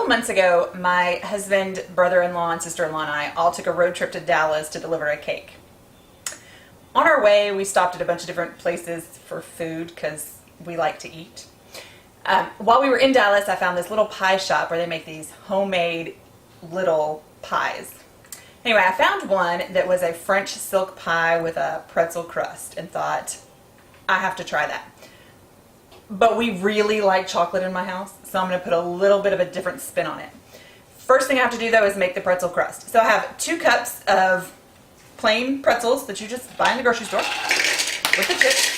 months ago, my husband, brother-in-law, and sister-in-law and I all took a road trip to Dallas to deliver a cake. On our way, we stopped at a bunch of different places for food because we like to eat. While we were in Dallas, I found this little pie shop where they make these homemade little pies. Anyway, I found one that was a French silk pie with a pretzel crust and thought, I have to try that. But we really like chocolate in my house, so I'm going to put a little bit of a different spin on it. First thing I have to do though is make the pretzel crust. So I have 2 cups of plain pretzels that you just buy in the grocery store with the chips.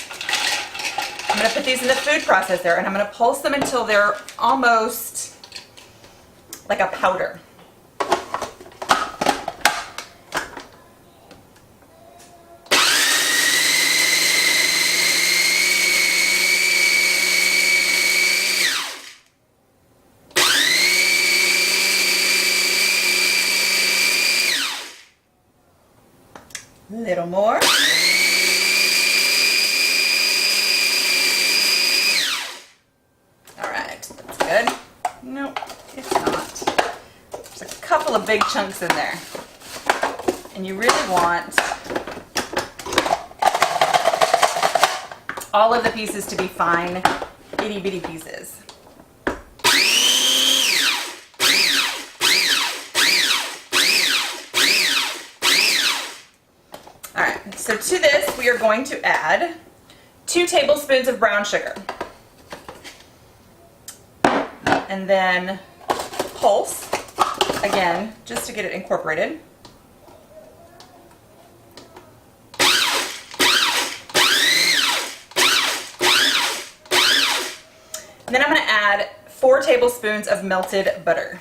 I'm going to put these in the food processor and I'm going to pulse them until they're almost like a powder. Little more. Alright, that's good. Nope, it's not. There's a couple of big chunks in there. And you really want all of the pieces to be fine, itty bitty pieces. So to this, we are going to add 2 tablespoons of brown sugar. And then pulse, again, just to get it incorporated. And then I'm going to add 4 tablespoons of melted butter.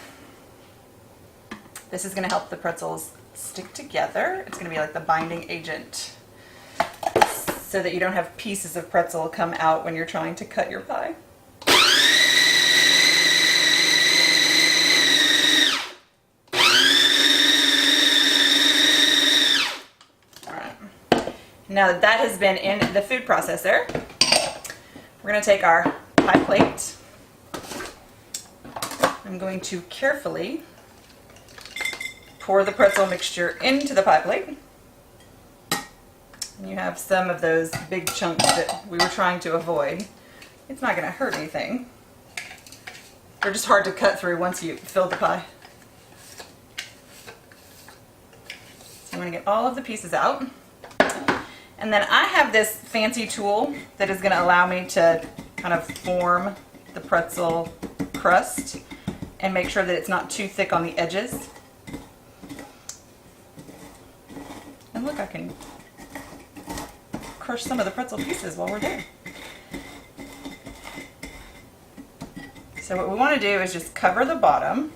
This is going to help the pretzels stick together. It's going to be like the binding agent so that you don't have pieces of pretzel come out when you're trying to cut your pie. Alright. Now that that has been in the food processor, we're going to take our pie plate. I'm going to carefully pour the pretzel mixture into the pie plate. And you have some of those big chunks that we were trying to avoid. It's not going to hurt anything. They're just hard to cut through once you fill the pie. So I'm going to get all of the pieces out. And then I have this fancy tool that is going to allow me to kind of form the pretzel crust and make sure that it's not too thick on the edges. And look, I can crush some of the pretzel pieces while we're there. So what we want to do is just cover the bottom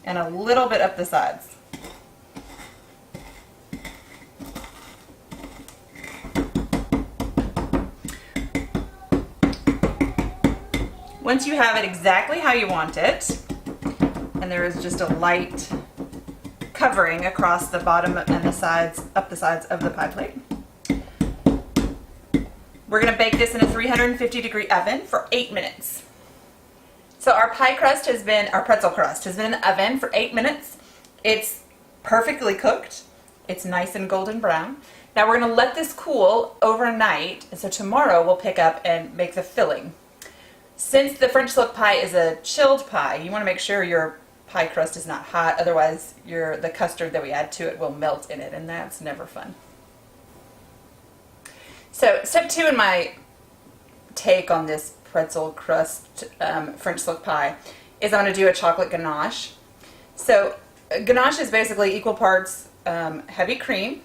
and a little bit up the sides. Once you have it exactly how you want it, and there is just a light covering across the bottom and the sides, up the sides of the pie plate. We're going to bake this in a 350-degree oven for 8 minutes. So our pie crust has been, our pretzel crust has been in the oven for 8 minutes. It's perfectly cooked. It's nice and golden brown. Now we're going to let this cool overnight, and so tomorrow we'll pick up and make the filling. Since the French silk pie is a chilled pie, you want to make sure your pie crust is not hot, otherwise the custard that we add to it will melt in it, and that's never fun. So step 2 in my take on this pretzel crust French silk pie is I'm going to do a chocolate ganache. So ganache is basically equal parts heavy cream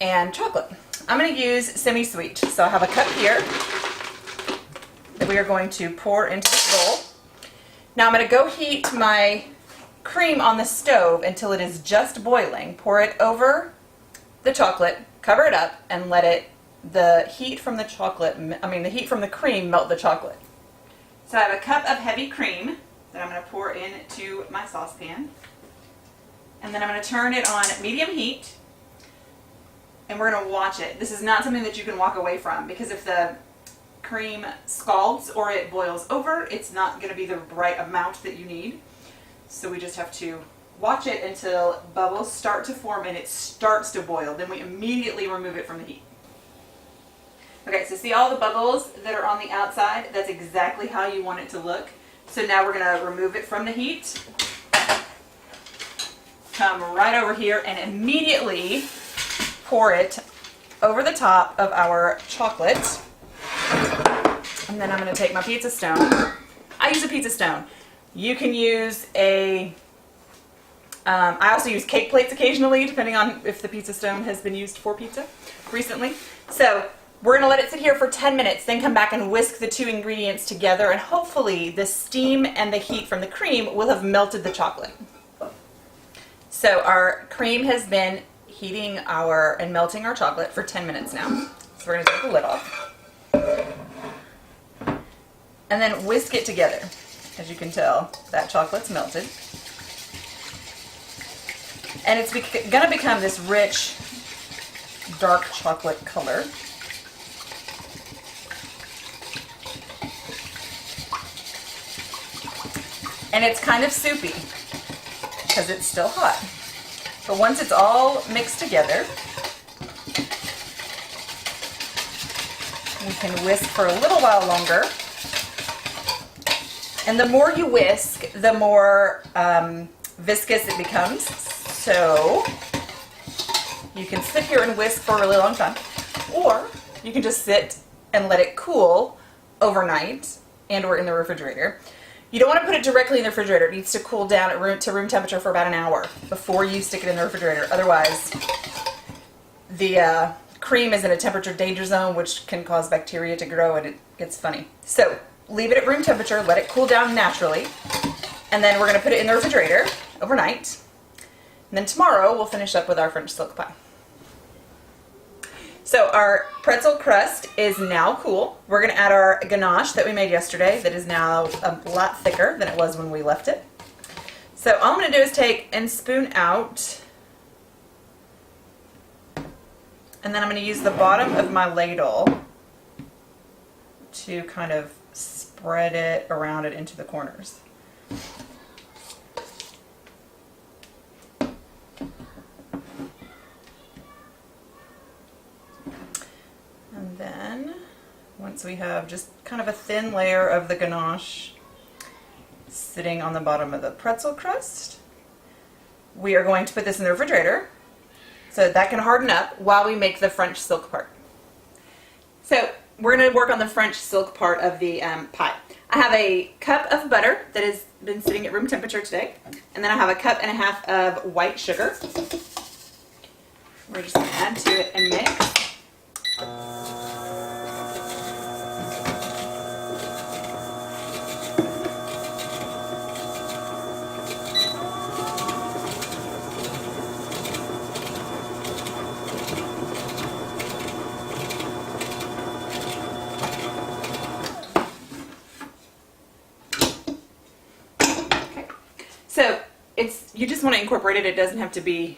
and chocolate. I'm going to use semi-sweet. So I have a cup here that we are going to pour into this bowl. Now I'm going to go heat my cream on the stove until it is just boiling. Pour it over the chocolate, cover it up, and let the heat from the heat from the cream melt the chocolate. So I have a cup of heavy cream that I'm going to pour into my saucepan. And then I'm going to turn it on medium heat. And we're going to watch it. This is not something that you can walk away from, because if the cream scalds or it boils over, it's not going to be the right amount that you need. So we just have to watch it until bubbles start to form and it starts to boil. Then we immediately remove it from the heat. Okay, so see all the bubbles that are on the outside? That's exactly how you want it to look. So now we're going to remove it from the heat. Come right over here and immediately pour it over the top of our chocolate. And then I'm going to take my pizza stone. I use a pizza stone. You can use a, I also use cake plates occasionally, depending on if the pizza stone has been used for pizza recently. So we're going to let it sit here for 10 minutes, then come back and whisk the two ingredients together, and hopefully the steam and the heat from the cream will have melted the chocolate. So our cream has been heating and melting our chocolate for 10 minutes now. So we're going to take the lid off. And then whisk it together. As you can tell, that chocolate's melted. And it's going to become this rich, dark chocolate color. And it's kind of soupy because it's still hot. But once it's all mixed together, we can whisk for a little while longer. And the more you whisk, the more viscous it becomes. So you can sit here and whisk for a really long time, or you can just sit and let it cool overnight and or in the refrigerator. You don't want to put it directly in the refrigerator. It needs to cool down at room temperature for about an hour before you stick it in the refrigerator. Otherwise, the cream is in a temperature danger zone, which can cause bacteria to grow, and it gets funny. So leave it at room temperature, let it cool down naturally, and then we're going to put it in the refrigerator overnight. And then tomorrow we'll finish up with our French silk pie. So our pretzel crust is now cool. We're going to add our ganache that we made yesterday that is now a lot thicker than it was when we left it. So all I'm going to do is take and spoon out, and then I'm going to use the bottom of my ladle to kind of spread it around it into the corners. And then once we have just kind of a thin layer of the ganache sitting on the bottom of the pretzel crust, we are going to put this in the refrigerator so that can harden up while we make the French silk part. So we're going to work on the French silk part of the pie. I have a cup of butter that has been sitting at room temperature today, and then I have a cup and a half of white sugar. We're just going to add to it and mix. So you just want to incorporate it. It doesn't have to be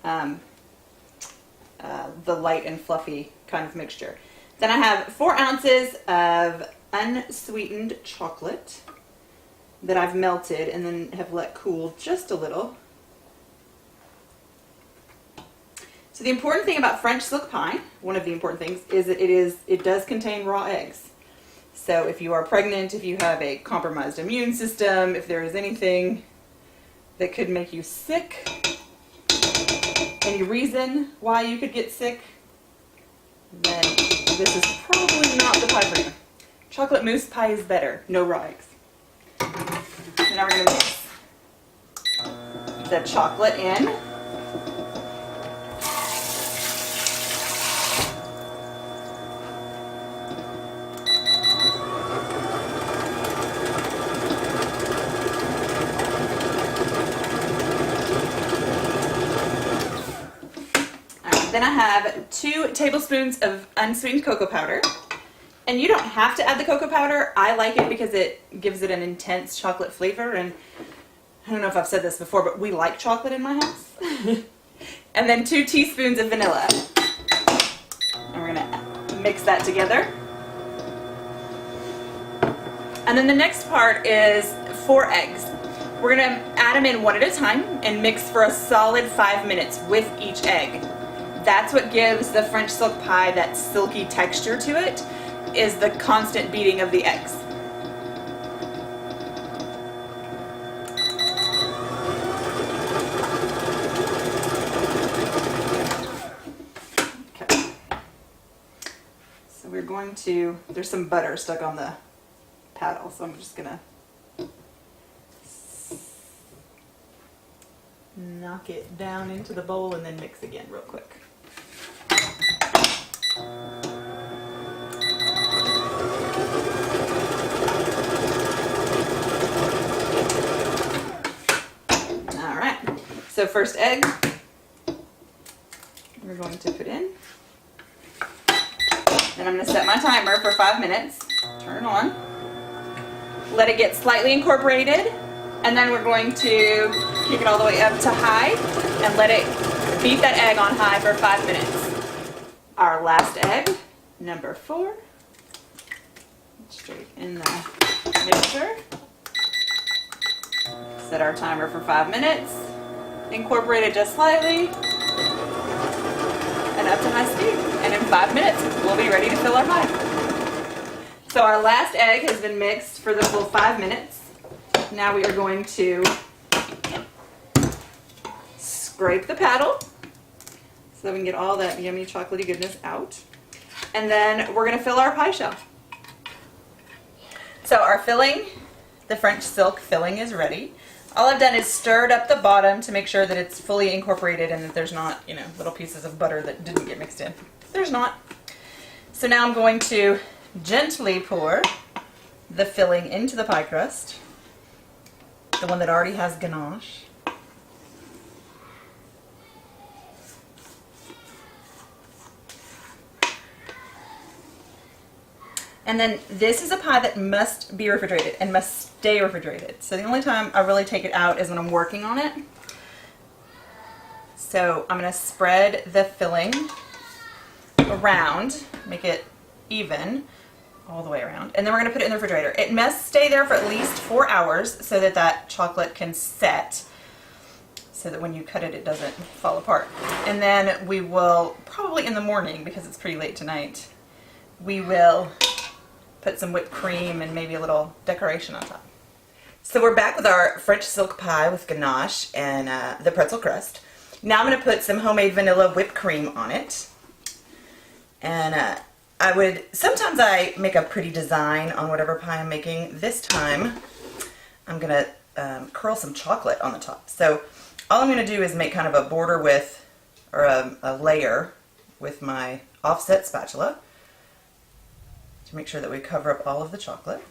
the light and fluffy kind of mixture. Then I have 4 ounces of unsweetened chocolate that I've melted and then have let cool just a little. So the important thing about French silk pie, one of the important things, is that it does contain raw eggs. So if you are pregnant, if you have a compromised immune system, if there is anything that could make you sick, any reason why you could get sick, then this is probably not the pie for you. Chocolate mousse pie is better, no raw eggs. And now we're going to mix the chocolate in. Then I have 2 tablespoons of unsweetened cocoa powder. And you don't have to add the cocoa powder. I like it because it gives it an intense chocolate flavor. And I don't know if I've said this before, but we like chocolate in my house. And then 2 teaspoons of vanilla. And we're going to mix that together. And then the next part is 4 eggs. We're gonna add them in one at a time and mix for a solid 5 minutes with each egg. That's what gives the French silk pie that silky texture to it, is the constant beating of the eggs. Okay. So we're going to, there's some butter stuck on the paddle, so I'm just gonna knock it down into the bowl and then mix again real quick. All right, so first egg we're going to put in. Then I'm going to set my timer for 5 minutes, turn it on, let it get slightly incorporated, and then we're going to kick it all the way up to high and let it beat that egg on high for 5 minutes. Our last egg, number 4, straight in the mixture. Set our timer for 5 minutes, incorporate it just slightly, and up to high speed. And in 5 minutes, we'll be ready to fill our pie. So our last egg has been mixed for the full 5 minutes. Now we are going to scrape the paddle so that we can get all that yummy chocolatey goodness out. And then we're going to fill our pie shell. So our filling, the French silk filling, is ready. All I've done is stirred up the bottom to make sure that it's fully incorporated and that there's not, you know, little pieces of butter that didn't get mixed in. There's not. So now I'm going to gently pour the filling into the pie crust, the one that already has ganache. And then this is a pie that must be refrigerated and must stay refrigerated. So the only time I really take it out is when I'm working on it. So I'm going to spread the filling around, make it even all the way around, and then we're going to put it in the refrigerator. It must stay there for at least 4 hours so that that chocolate can set, so that when you cut it, it doesn't fall apart. And then we will, probably in the morning, because it's pretty late tonight, we will put some whipped cream and maybe a little decoration on top. So we're back with our French silk pie with ganache and the pretzel crust. Now I'm going to put some homemade vanilla whipped cream on it. And sometimes I make a pretty design on whatever pie I'm making. This time I'm going to curl some chocolate on the top. So all I'm going to do is make kind of a border with, or a layer with my offset spatula, to make sure that we cover up all of the chocolate.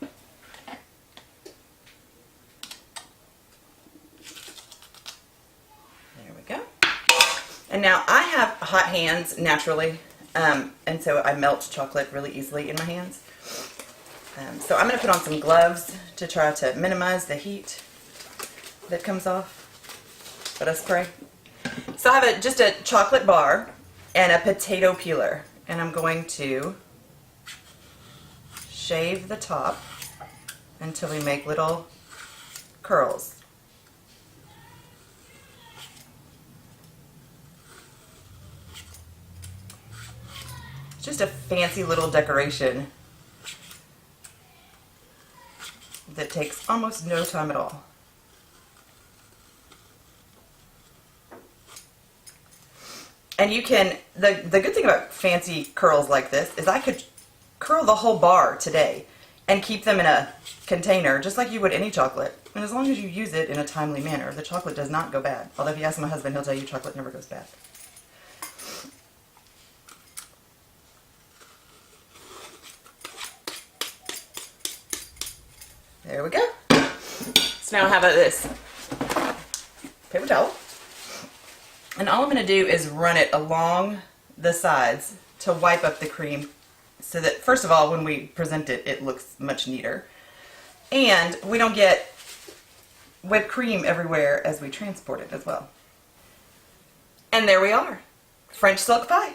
There we go. And now I have hot hands naturally, and so I melt chocolate really easily in my hands. So I'm going to put on some gloves to try to minimize the heat that comes off. Let us pray. So I have just a chocolate bar and a potato peeler, and I'm going to shave the top until we make little curls. It's just a fancy little decoration that takes almost no time at all. And you can, the good thing about fancy curls like this is I could curl the whole bar today and keep them in a container just like you would any chocolate. And as long as you use it in a timely manner, the chocolate does not go bad. Although if you ask my husband, he'll tell you chocolate never goes bad. There we go. So now I have this paper towel. And all I'm going to do is run it along the sides to wipe up the cream so that, first of all, when we present it, it looks much neater. And we don't get whipped cream everywhere as we transport it as well. And there we are. French silk pie.